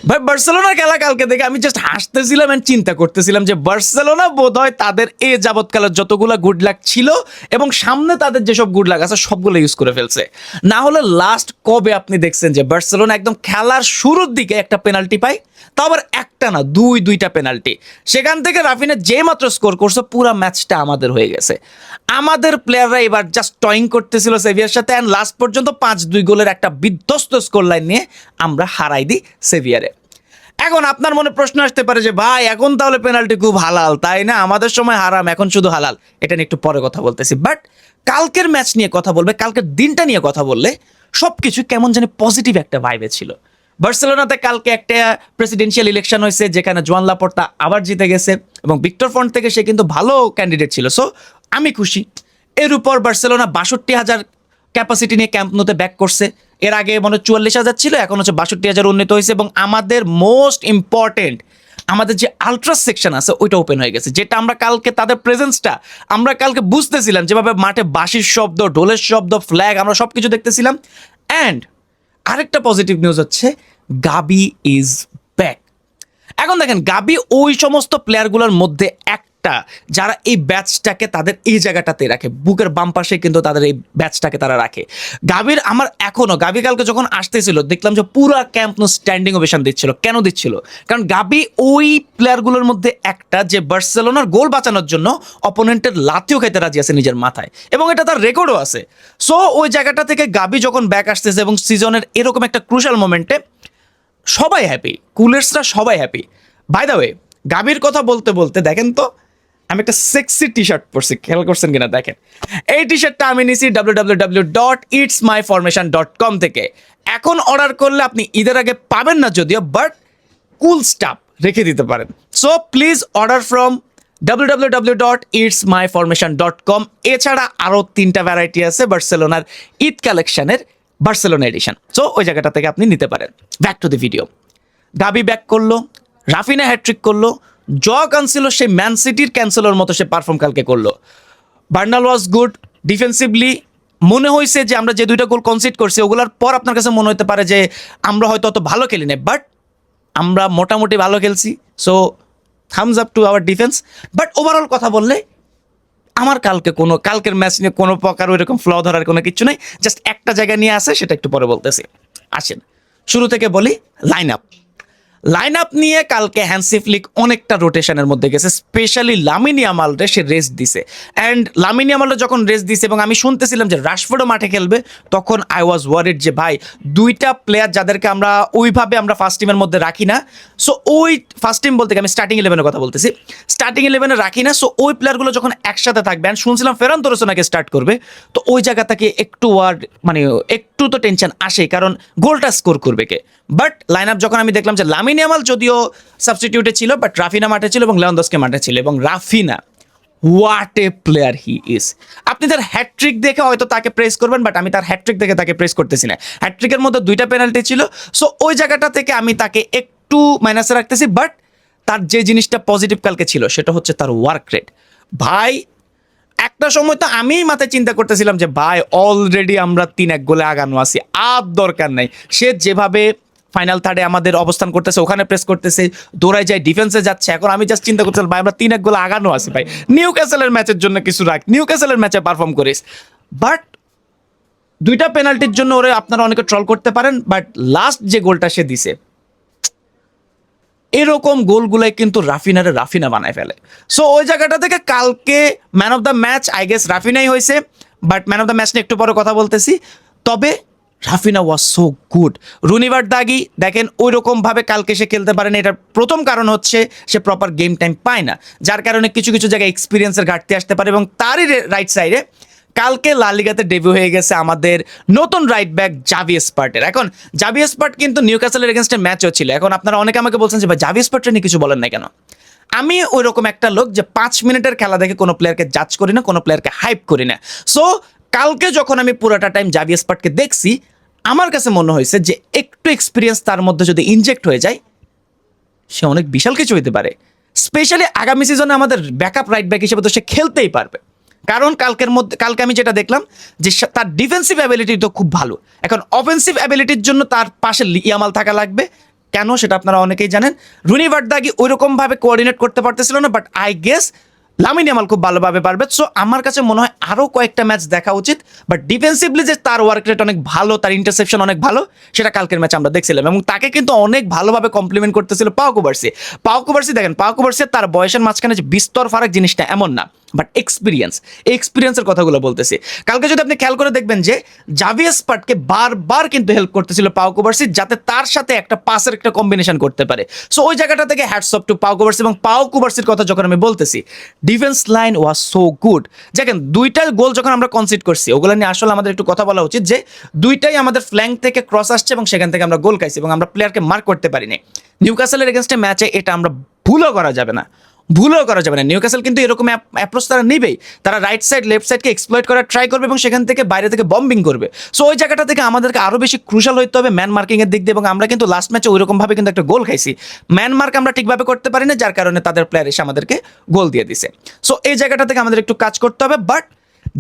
ভাই বার্সেলোনার খেলা কালকে দেখে আমি জাস্ট হাসতেছিলাম এন্ড চিন্তা করতেছিলাম যে বার্সেলোনা বোধহয় তাদের এ যাবৎকালের যতগুলো গুড লাক ছিল এবং সামনে তাদের যেসব গুড লাক আছে সবগুলো ইউজ করে ফেলছে। না হলে লাস্ট কবে আপনি দেখছেন যে বার্সেলোনা একদম খেলার শুরুর দিকে একটা পেনাল্টি পায়, তাও আবার একটা না দুইটা পেনাল্টি, সেখান থেকে রাফিনা যে মাত্র স্কোর করছে পুরো ম্যাচটা আমাদের হয়ে গেছে। আমাদের প্লেয়াররা এবার জাস্ট টয়িং করতেছিল সেভিয়ার সাথে অ্যান্ড লাস্ট পর্যন্ত 5-2 গোলের একটা বিধ্বস্ত স্কোর লাইন নিয়ে আমরা হারাই দিই সেভিয়ারে। এখন আপনার মনে প্রশ্ন আসতে পারে যে ভাই এখন তাহলে পেনাল্টি খুব হালাল, তাই না? আমাদের সময় হারাম, এখন শুধু হালাল। এটা নিয়ে একটু পরে কথা বলতেছি, বাট কালকের ম্যাচ নিয়ে কথা বলবে, কালকের দিনটা নিয়ে কথা বললে সব কিছু কেমন জানি পজিটিভ একটা ভাইবে ছিল। বার্সেলোনাতে কালকে একটা প্রেসিডেন্সিয়াল ইলেকশন হয়েছে যেখানে জোয়ান লাপোর্তা আবার জিতে গেছে এবং ভিক্টর ফন্ট থেকে সে কিন্তু ভালো ক্যান্ডিডেট ছিল। সো আমি খুশি। এর উপর বার্সেলোনা 62,000 ক্যাপাসিটি নিয়ে ক্যাম্প নোতে ব্যাক করছে। এর আগে মনে 44,000 ছিল, এখন হচ্ছে 62,000 উন্নীত হয়েছে এবং আমাদের মোস্ট ইম্পর্টেন্ট আমাদের যে আলট্রা সেকশন আছে ওইটা ওপেন হয়ে গেছে, যেটা আমরা কালকে তাদের প্রেজেন্সটা আমরা কালকে বুঝতেছিলাম, যেভাবে মাঠে বাঁশির শব্দ, ঢোলের শব্দ, ফ্ল্যাগ, আমরা সব কিছু দেখতেছিলাম। অ্যান্ড আরেকটা পজিটিভ নিউজ হচ্ছে গাবি ইজ ব্যাক। এখন দেখেন গাবি ওই সমস্ত প্লেয়ারগুলোর মধ্যে একটা যারা এই ব্যাচটাকে তাদের এই জায়গাটাতে রাখে, বুকের বাম পাশে কিন্তু তাদের এই ব্যাচটাকে তারা রাখে। গাবির আমার এখনো গাবি কালকে যখন আসতেছিল দেখলাম যে পুরা ক্যাম্প নো স্ট্যান্ডিং ওভেশন দিচ্ছিল। কেন দিচ্ছিল? কারণ গাবি ওই প্লেয়ারগুলোর মধ্যে একটা যে বার্সেলোনার গোল বাঁচানোর জন্য অপোনেন্টের লাথিও খেতে রাজি আছে নিজের মাথায়, এবং এটা তার রেকর্ডও আছে। সো ওই জায়গাটা থেকে গাবি যখন ব্যাক আসতেছে এবং সিজনের এরকম একটা ক্রুশাল মোমেন্টে সবাই হ্যাপি, কুলার্সরা সবাই হ্যাপি। বাই দ্য ওয়ে গাবির কথা বলতে বলতে দেখেন তো আমি একটা সেক্সি টি শার্ট পরছি, খেয়াল করছেন কিনা দেখেন। এই টি শার্টটা আমি নিছি www.itsmyformation.com থেকে। এখন অর্ডার করলে আপনি ঈদের আগে পাবেন না যদিও, বাট কুল স্টাফ রেখে দিতে পারেন। So please order from www.itsmyformation.com। এছাড়া আরও 3টা ভ্যারাইটি আছে বার্সেলোনার ঈদ কালেকশনের বার্সেলোনা এডিশন, সো ওই জায়গাটা থেকে আপনি নিতে পারেন। Back to the video. গাবি ব্যাক করলো, রাফিনা হ্যাট্রিক করলো, জ কানসেলো সেই ম্যান সিটির ক্যান্সেলোর মতো সে পারফর্ম কালকে করলো। বার্নাল ওয়াজ গুড ডিফেন্সিভলি। মনে হয়েছে যে আমরা যে 2টা গোল কনসিড করছি ওগুলোর পর আপনার কাছে মনে হতে পারে যে আমরা হয়তো অত ভালো খেলি না, বাট আমরা মোটামুটি ভালো খেলছি। So thumbs up to our defence. But overall কথা বললে আমার কালকের ম্যাচ নিয়ে কোনো প্রকার ওইরকম ফ্ল ধরার কোনো কিছু নেই, জাস্ট একটা জায়গা নিয়ে আসে, সেটা একটু পরে বলতেছি। আসেন শুরু থেকে বলি। লাইন আপ নিয়ে কালকে হ্যান্সি ফ্লিক অনেকটা রোটেশনের মধ্যে গেছে, স্পেশালি লামিন ইয়ামালরে সে রেস্ট দিছে। অ্যান্ড লামিন ইয়ামালরে যখন রেস্ট দিছে এবং আমি শুনতেছিলাম যে রাশফোর্ডও মাঠে খেলবে, তখন আই ওয়াজ ওয়ারিড যে ভাই 2টা প্লেয়ার যাদেরকে আমরা ওইভাবে আমরা ফার্স্ট টিমের মধ্যে রাখি না। সো ওই ফার্স্ট টিম বলতে আমি স্টার্টিং 11-এর কথা বলতেছি, স্টার্টিং 11-এ রাখি না। সো ওই প্লেয়ারগুলো যখন একসাথে থাকবে, অ্যান্ড শুনছিলাম ফেরান তোরেস নাকি স্টার্ট করবে, তো ওই জায়গা থেকে একটু একটু তো টেনশন আসে, কারণ গোলটা স্কোর করবে কে। বাট লাইন আপ যখন আমি দেখলাম যে লামিন ইয়ামাল যদিও সাবস্টিটিউটে ছিল, বাট রাফিনা মাঠে ছিল এবং লেভানডস্কি মাঠে ছিল, এবং Raphinha what a player he is. আপনি তার হ্যাট্রিক দেখে হয়তো তাকে প্রেস করবেন, বাট আমি তার হ্যাট্রিক দেখে তাকে প্রেস করতেছি না। হ্যাট্রিকের মধ্যে 2টা পেনাল্টি ছিল, সো ওই জায়গাটা থেকে আমি তাকে একটু মাইনাসে রাখতেছি। বাট তার যে জিনিসটা পজিটিভ কালকে ছিল সেটা হচ্ছে তার ওয়ার্ক রেট। ভাই একটা সময় তো আমি মাথায় চিন্তা করতেছিলাম যে ভাই অলরেডি আমরা 3-1 গোলে আগানো আছি, আর দরকার নাই। সে যেভাবে ফাইনাল থার্ডে আমাদের অবস্থান করতেছে, ওখানে প্রেস করতেছে, দৌড়ায় যায়, ডিফেন্সে যাচ্ছে, এখন আমি জাস্ট চিন্তা করতেছিলাম ভাই আমরা 3-1 গোলে আগানো আছি, ভাই নিউ ক্যাসেলের ম্যাচের জন্য কিছু রাখ, নিউ ক্যাসেলের ম্যাচে পারফর্ম করিস। বাট 2টা পেনাল্টির জন্য ওরে আপনারা অনেকে ট্রল করতে পারেন, বাট লাস্ট যে গোলটা সে দিছে, এরকম গোলগুলাই কিন্তু রাফিনা বানায় ফেলে। সো ওই জায়গাটা থেকে কালকে man of the match I guess রাফিনাই হয়েছে, but man of the match নিয়ে একটু পরে কথা বলতেছি। তবে রাফিনা ওয়াজ সো গুড। রুনিভার দাগি দেখেন ওই রকমভাবে কালকে সে খেলতে পারে না, এটার প্রথম কারণ হচ্ছে সে প্রপার গেম টাইম পায় না, যার কারণে কিছু কিছু জায়গায় এক্সপিরিয়েন্সের ঘাটতি আসতে পারে। এবং তারই রাইট সাইডে কালকে লা লিগাতে ডেবিউ হয়ে গেছে আমাদের নতুন রাইট ব্যাক জাভি এসপার্টের। এখন জাভি এসপার্ট কিন্তু নিউক্যাসলের এগেনস্টে ম্যাচও ছিল। এখন আপনারা অনেকে আমাকে বলছেন যে ভাই জাভি এসপার্টের নিয়ে কিছু বলেন না কেন। আমি ওই রকম একটা লোক যে 5 মিনিটের খেলা দেখে কোনো প্লেয়ারকে জাজ করি না, কোনো প্লেয়ারকে হাইপ করি না। সো কালকে যখন আমি পুরোটা টাইম জাভি এসপার্টকে দেখছি, আমার কাছে মনে হয়েছে যে একটু এক্সপিরিয়েন্স তার মধ্যে যদি ইনজেক্ট হয়ে যায়, সে অনেক বিশাল কিছু হইতে পারে। স্পেশালি আগামী সিজনে আমাদের ব্যাকআপ রাইট ব্যাক হিসেবে তো সে খেলতেই পারবে, কারণ কালকে আমি যেটা দেখলাম যে তার ডিফেন্সিভ অ্যাবিলিটি তো খুব ভালো। এখন অফেন্সিভ অ্যাবিলিটির জন্য তার পাশে ইয়ামাল থাকা লাগবে, কেন সেটা আপনারা অনেকেই জানেন। রুনি ভার্দাগি ওইরকমভাবে কোঅর্ডিনেট করতে পারতেছিল না, but I guess Lamine Yamal খুব ভালোভাবে পারবে। সো আমার কাছে মনে হয় আরও কয়েকটা ম্যাচ দেখা উচিত, বাট ডিফেন্সিভলি যে তার ওয়ার্ক রেট অনেক ভালো, তার ইন্টারসেপশন অনেক ভালো, সেটা কালকের ম্যাচে আমরা দেখছিলাম। এবং তাকে কিন্তু অনেক ভালোভাবে কমপ্লিমেন্ট করতেছিল পাও কুবার্সি। দেখেন পাও কুবার্সি তার বয়সের মাঝখানে যে বিস্তর ফারাক জিনিসটা এমন না, বাট এক্সপিরিয়েন্সের কথাগুলো বলতেছি। কালকে যদি আপনি খেয়াল করে দেখবেন যে জাভিয়ার স্পার্টকে বারবার কিন্তু হেল্প করতেছিল পাও কুবার্সি, যাতে তার সাথে একটা পাসের একটা কম্বিনেশন করতে পারে। সো ওই জায়গাটা থেকে হ্যাটস অফ টু পাও কুবার্সি। এবং পাও কুবার্সির কথা যখন আমি বলতেছি, ডিফেন্স লাইন ওয়াজ সো গুড। দেখেন দুইটা গোল যখন আমরা কনসিড করছি, ওগুলো নিয়ে আসলে আমাদের একটু কথা বলা উচিত যে দুইটাই আমাদের ফ্ল্যাঙ্ক থেকে ক্রস আসছে এবং সেখান থেকে আমরা গোল খাইছি এবং আমরা প্লেয়ারকে মার্ক করতে পারিনি। নিউক্যাসলের এগেনস্টে ম্যাচে এটা আমরা ভুলও করা যাবে না। নিউক্যাসল কিন্তু এরকম অ্যাপ্রোচ তারা নেবেই, তারা রাইট সাইড লেফট সাইডকে এক্সপ্লয়েট করার ট্রাই করবে এবং সেখান থেকে বাইরে থেকে বম্বিং করবে। সো ওই জায়গাটা থেকে আমাদেরকে আরও বেশি ক্রুশাল হইতে হবে ম্যান মার্কিং এর দিক দিয়ে। এবং আমরা কিন্তু লাস্ট ম্যাচে ওইরকমভাবে কিন্তু একটা গোল খাইছি, ম্যান মার্ক আমরা ঠিকভাবে করতে পারি না, যার কারণে তাদের প্লেয়ার এসে আমাদেরকে গোল দিয়ে দিছে। সো এই জায়গাটা থেকে আমাদের একটু কাজ করতে হবে। বাট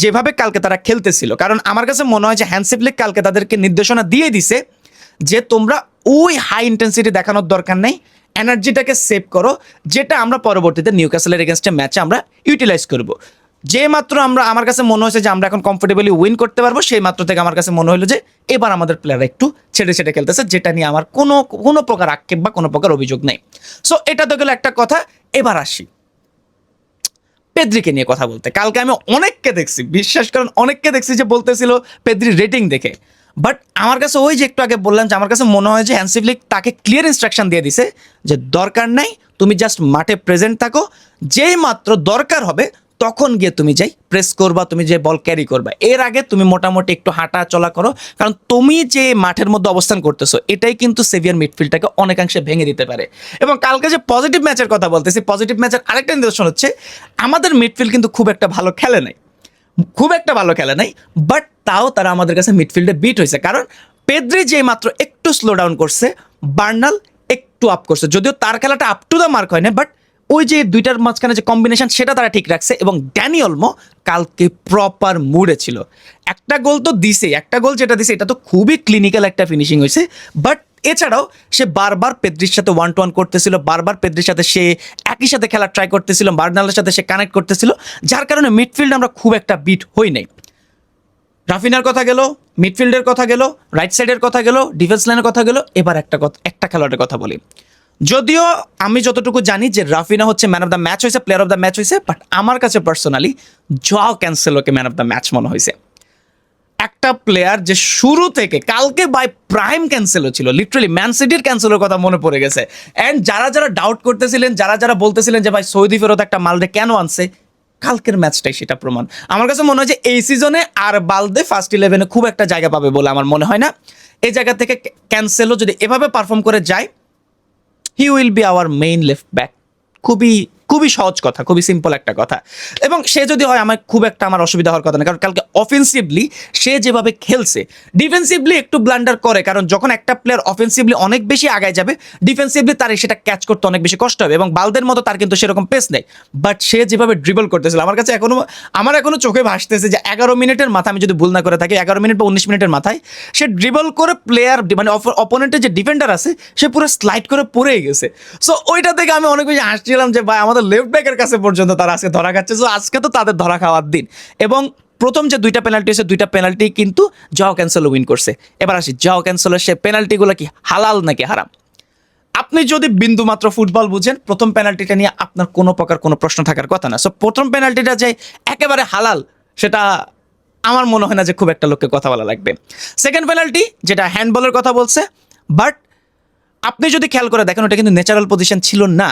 যেভাবে কালকে তারা খেলতেছিল, কারণ আমার কাছে মনে হয় যে হ্যান্সি ফ্লিক কালকে তাদেরকে নির্দেশনা দিয়ে দিছে যে তোমরা ওই হাই ইন্টেন্সিটি দেখানোর দরকার নেই, এনার্জিটাকে সেভ করো, যেটা আমরা পরবর্তীতে নিউক্যাসলের এগেনস্টে ম্যাচে আমরা ইউটিলাইজ করব। যে মাত্র আমার কাছে মনে হয়েছে যে আমরা এখন কমফোর্টেবলি উইন করতে পারবো, সেই মাত্র থেকে আমার কাছে মনে হলো যে এবার আমাদের প্লেয়াররা একটু ছেড়ে খেলতেছে, যেটা নিয়ে আমার কোনো প্রকার আক্ষেপ বা কোনো প্রকার অভিযোগ নেই। সো এটা তো গেল একটা কথা। এবার আসি পেদ্রিকে নিয়ে কথা বলতে। কালকে আমি অনেককে দেখছি, বিশ্বাস করেন অনেককে দেখছি যে বলতেছিল পেদ্রি রেটিং দেখে। বাট আমার কাছে ওই যে একটু আগে বললাম যে আমার কাছে মনে হয় যে হ্যান্সি ফ্লিক তাকে ক্লিয়ার ইনস্ট্রাকশন দিয়ে দিছে যে দরকার নাই, তুমি জাস্ট মাঠে প্রেজেন্ট থাকো, যেই মাত্র দরকার হবে তখন গিয়ে তুমি যাই প্রেস করবা, তুমি যে বল ক্যারি করবা, এর আগে তুমি মোটামুটি একটু হাঁটা চলা করো, কারণ তুমি যে মাঠের মধ্যে অবস্থান করতেছো এটাই কিন্তু সেভিয়ার মিডফিল্ডটাকে অনেকাংশে ভেঙে দিতে পারে। এবং কালকে যে পজিটিভ ম্যাচের কথা বলতেছি, পজিটিভ ম্যাচের আরেকটা নিদর্শন হচ্ছে আমাদের মিডফিল্ড কিন্তু খুব একটা ভালো খেলে নাই, বাট তাও তারা আমাদের কাছে মিডফিল্ডে বিট হয়েছে। কারণ পেদ্রি যে মাত্র একটু স্লো ডাউন করছে, বার্নাল একটু আপ করছে, যদিও তার খেলাটা আপ টু দ্য মার্ক হয় না, বাট ওই যে দুইটার মাঝখানে যে কম্বিনেশন সেটা তারা ঠিক রাখছে। এবং ড্যানি অলমো কালকে প্রপার মুডে ছিল, একটা গোল তো দিছে, একটা গোল যেটা দিছে এটা তো খুবই ক্লিনিক্যাল একটা ফিনিশিং হয়েছে। বাট এছাড়াও সে বারবার পেদ্রির সাথে 1-1 করতেছিল, বারবার পেদ্রির সাথে সে একই সাথে খেলা ট্রাই করতেছিল, বার্নালের সাথে সে কানেক্ট করতেছিল, যার কারণে মিডফিল্ড আমরা খুব একটা বিট হই নাই। রাফিনার কথা গেল, মিডফিল্ডের কথা গেল, রাইট সাইডের কথা গেল, ডিফেন্স লাইনের কথা গেল, এবার একটা খেলোয়াড়ের কথা বলি। যদিও আমি যতটুকু জানি যে রাফিনা হচ্ছে ম্যান অফ দ্য ম্যাচ হয়েছে, প্লেয়ার অফ দ্য ম্যাচ হয়েছে, বাট আমার কাছে পার্সোনালি জোয়াও ক্যান্সেলোকে ম্যান অফ দ্য ম্যাচ মনে হয়েছে। একটা প্লেয়ার যে শুরু থেকে কালকে বাই প্রাইম ক্যান্সেলও ছিল, লিটারালি ম্যান সিটির ক্যান্সেলের কথা মনে পড়ে গেছে। অ্যান্ড যারা ডাউট করতেছিলেন, যারা বলতেছিলেন যে ভাই সৌদি ফেরত একটা মালদে কেন আনছে, কালকের ম্যাচটাই সেটা প্রমাণ। আমার কাছে মনে হয় যে এই সিজনে আর বালদে ফার্স্ট 11-এ খুব একটা জায়গা পাবে বলে আমার মনে হয় না। এই জায়গা থেকে ক্যান্সেলো যদি এভাবে পারফর্ম করে যায়, he will be our main left back. খুবই সহজ কথা, খুবই সিম্পল একটা কথা। এবং সে যদি হয় আমার অসুবিধা হওয়ার কথা না, কারণ কালকে অফেন্সিভলি সে যেভাবে খেলছে, ডিফেন্সিভলি একটু ব্লান্ডার করে, কারণ যখন একটা প্লেয়ার অফেন্সিভলি অনেক বেশি আগায় যাবে, ডিফেন্সিভলি তার সেটা ক্যাচ করতে অনেক বেশি কষ্ট হবে। এবং বালদের মতো তার কিন্তু সেরকম পেস নেই, বাট সে যেভাবে ড্রিবল করতেছিল আমার এখনো চোখে ভাসতেছে যে 11 মিনিটের মাথায়, আমি যদি ভুল না করে থাকি 11 মিনিট বা 19 মিনিটের মাথায় সে ড্রিবল করে প্লেয়ার মানে অপোনেন্টের যে ডিফেন্ডার আছে সে পুরো স্লাইড করে পড়েই গেছে। সো ওইটা থেকে আমি অনেক বেশি হাসছিলাম যে ভাই আমাদের লেফট ব্যাকের কাছে পর্যন্ত তারা আজকে ধরা খাচ্ছে। সো আজকে তো তাদের ধরা খাওয়ার দিন। এবং প্রথম যে দুইটা পেনাল্টি হয়েছে, দুইটা পেনাল্টি কিন্তু জোয়াও ক্যান্সেলো উইন করছে। এবার আসি জোয়াও ক্যান্সেলোর সে পেনাল্টিগুলো কি হালাল নাকি হারাম। আপনি যদি বিন্দু মাত্র ফুটবল বুঝেন, প্রথম পেনাল্টিটা নিয়ে আপনার কোনো প্রকার কোনো প্রশ্ন থাকার কথা না। সো প্রথম পেনাল্টিটা যে একেবারে হালাল, সেটা আমার মনে হয় না যে খুব একটা লোককে কথা বলা লাগবে। সেকেন্ড পেনাল্টি যেটা হ্যান্ডবলের কথা বলছে, বাট আপনি যদি খেয়াল করে দেখেন ওটা কিন্তু ন্যাচারাল পজিশন ছিল না।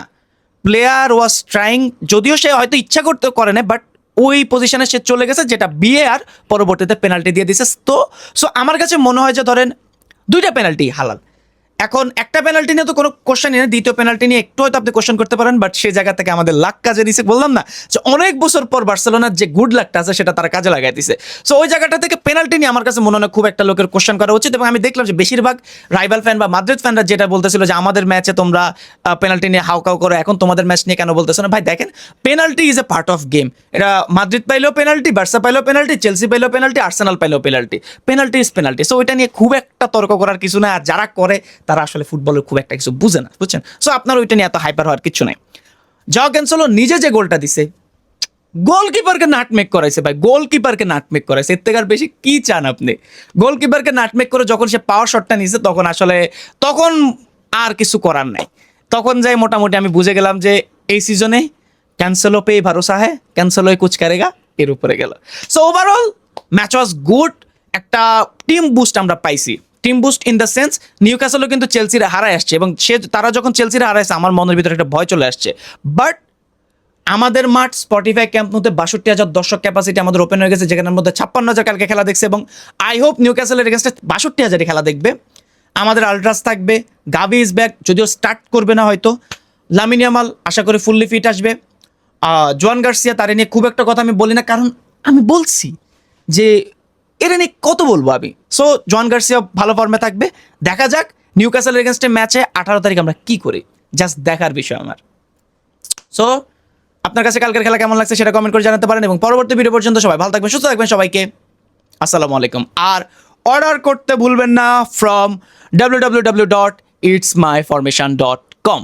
প্লেয়ার ওয়াজ ট্রাইং, যদিও সে হয়তো ইচ্ছা করতে করে না, বাট ওই পজিশনে সে চলে গেছে, যেটা বিএআর পরবর্তীতে পেনাল্টি দিয়ে দিছে। তো সো আমার কাছে মনে হয় যে ধরেন দুইটা পেনাল্টি হালাল। এখন একটা পেনাল্টি নিয়ে তো কোনো কোশ্চেনই নেই, দ্বিতীয় পেনাল্টি নিয়ে একটু হয়তো আপনি কোশ্চেন করতে পারেন, বাট সেই জায়গা থেকে আমাদের লাক কাজে দিছে। বললাম না যে অনেক বছর পর বার্সেলোনার যে গুড লাকটা আছে সেটা তারা কাজে লাগাই দিছে। সো ওই জায়গাটা থেকে পেনাল্টি নিয়ে আমার কাছে মনে হয় খুব একটা লোকের কোশ্চেন করা উচিত। এবং আমি দেখলাম যে বেশিরভাগ রাইভাল ফ্যান বা মাদ্রিদ ফ্যানরা যেটা বলতেছিল যে আমাদের ম্যাচে তোমরা পেনাল্টি নিয়ে হাউকাউ করো, এখন তোমাদের ম্যাচ নিয়ে কেন বলতেছো না। ভাই দেখেন, penalty is a part of game. এটা মাদ্রিদ পাইলেও পেনাল্টি, বার্সা পাইলেও পেনাল্টি, চেলসি পাইলেও পেনাল্টি, আর্সেনাল পাইলেও penalty. Penalty is penalty. So ওইটা নিয়ে খুব একটা তর্ক করার কিছু না। আর যারা করে তারা আসলে ফুটবলের খুব একটা কিছু বুঝে না, বুঝছেন? সো আপনার ওইটা নিয়ে এত হাইপার হওয়ার কিছু নাই। জাও ক্যানসেলো নিজে যে গোলটা দিছে, গোলকিপারকে নাটমেক করাইছে ভাই, গোলকিপারকে নাটমেক করাইছে, এর থেকে আর বেশি কি চান আপনি? গোলকিপারকে নাটমেক করে যখন সে পাওয়ার শটটা নিছে তখন আর কিছু করার নাই। তখন যাই মোটামুটি আমি বুঝে গেলাম যে এই সিজনে ক্যান্সেলো পে ভরসা হ্যাঁ, ক্যান্সেলো কুছ করেগা, এর উপরে গেল। So overall match was good, একটা টিম বুস্ট আমরা পাইছি। Team boost in the sense নিউক্যাসলও কিন্তু চেলসির হারায় আসছে, এবং তারা যখন চেলসির হারাইছে আমার মনের ভিতরে একটা ভয় চলে আসছে। বাট আমাদের মাঠ স্পটিফাই ক্যাম্প নুতে 62,000 দর্শক ক্যাপাসিটি আমাদের ওপেন হয়ে গেছে, যেখানের মধ্যে 56,000 কালকে খেলা দেখছে, এবং আই হোপ নিউক্যাসলের এগেন্স্টে 62,000 খেলা দেখবে। আমাদের আলট্রাস থাকবে, গাভি ইজ ব্যাক, যদিও স্টার্ট করবে না হয়তো। লামিন ইয়ামাল আশা করি ফুললি ফিট আসবে। জোয়ান গার্সিয়া, তার নিয়ে খুব একটা কথা আমি বলি না, কারণ আমি বলছি যে এটা নিয়ে কত বলবো আমি। সো জোয়ান গার্সিয়া ভালো ফর্মে থাকবে, দেখা যাক নিউক্যাসলের এগেন্স্টে ম্যাচে 18 তারিখ আমরা কি করি, জাস্ট দেখার বিষয় আমার। সো আপনার কাছে কালকের খেলা কেমন লাগছে সেটা কমেন্ট করে জানাতে পারেন, এবং পরবর্তী ভিডিও পর্যন্ত সবাই ভালো থাকবেন, সুস্থ থাকবেন, সবাইকে আসসালামু আলাইকুম। আর অর্ডার করতে ভুলবেন না ফ্রম www.itsmyformation.com।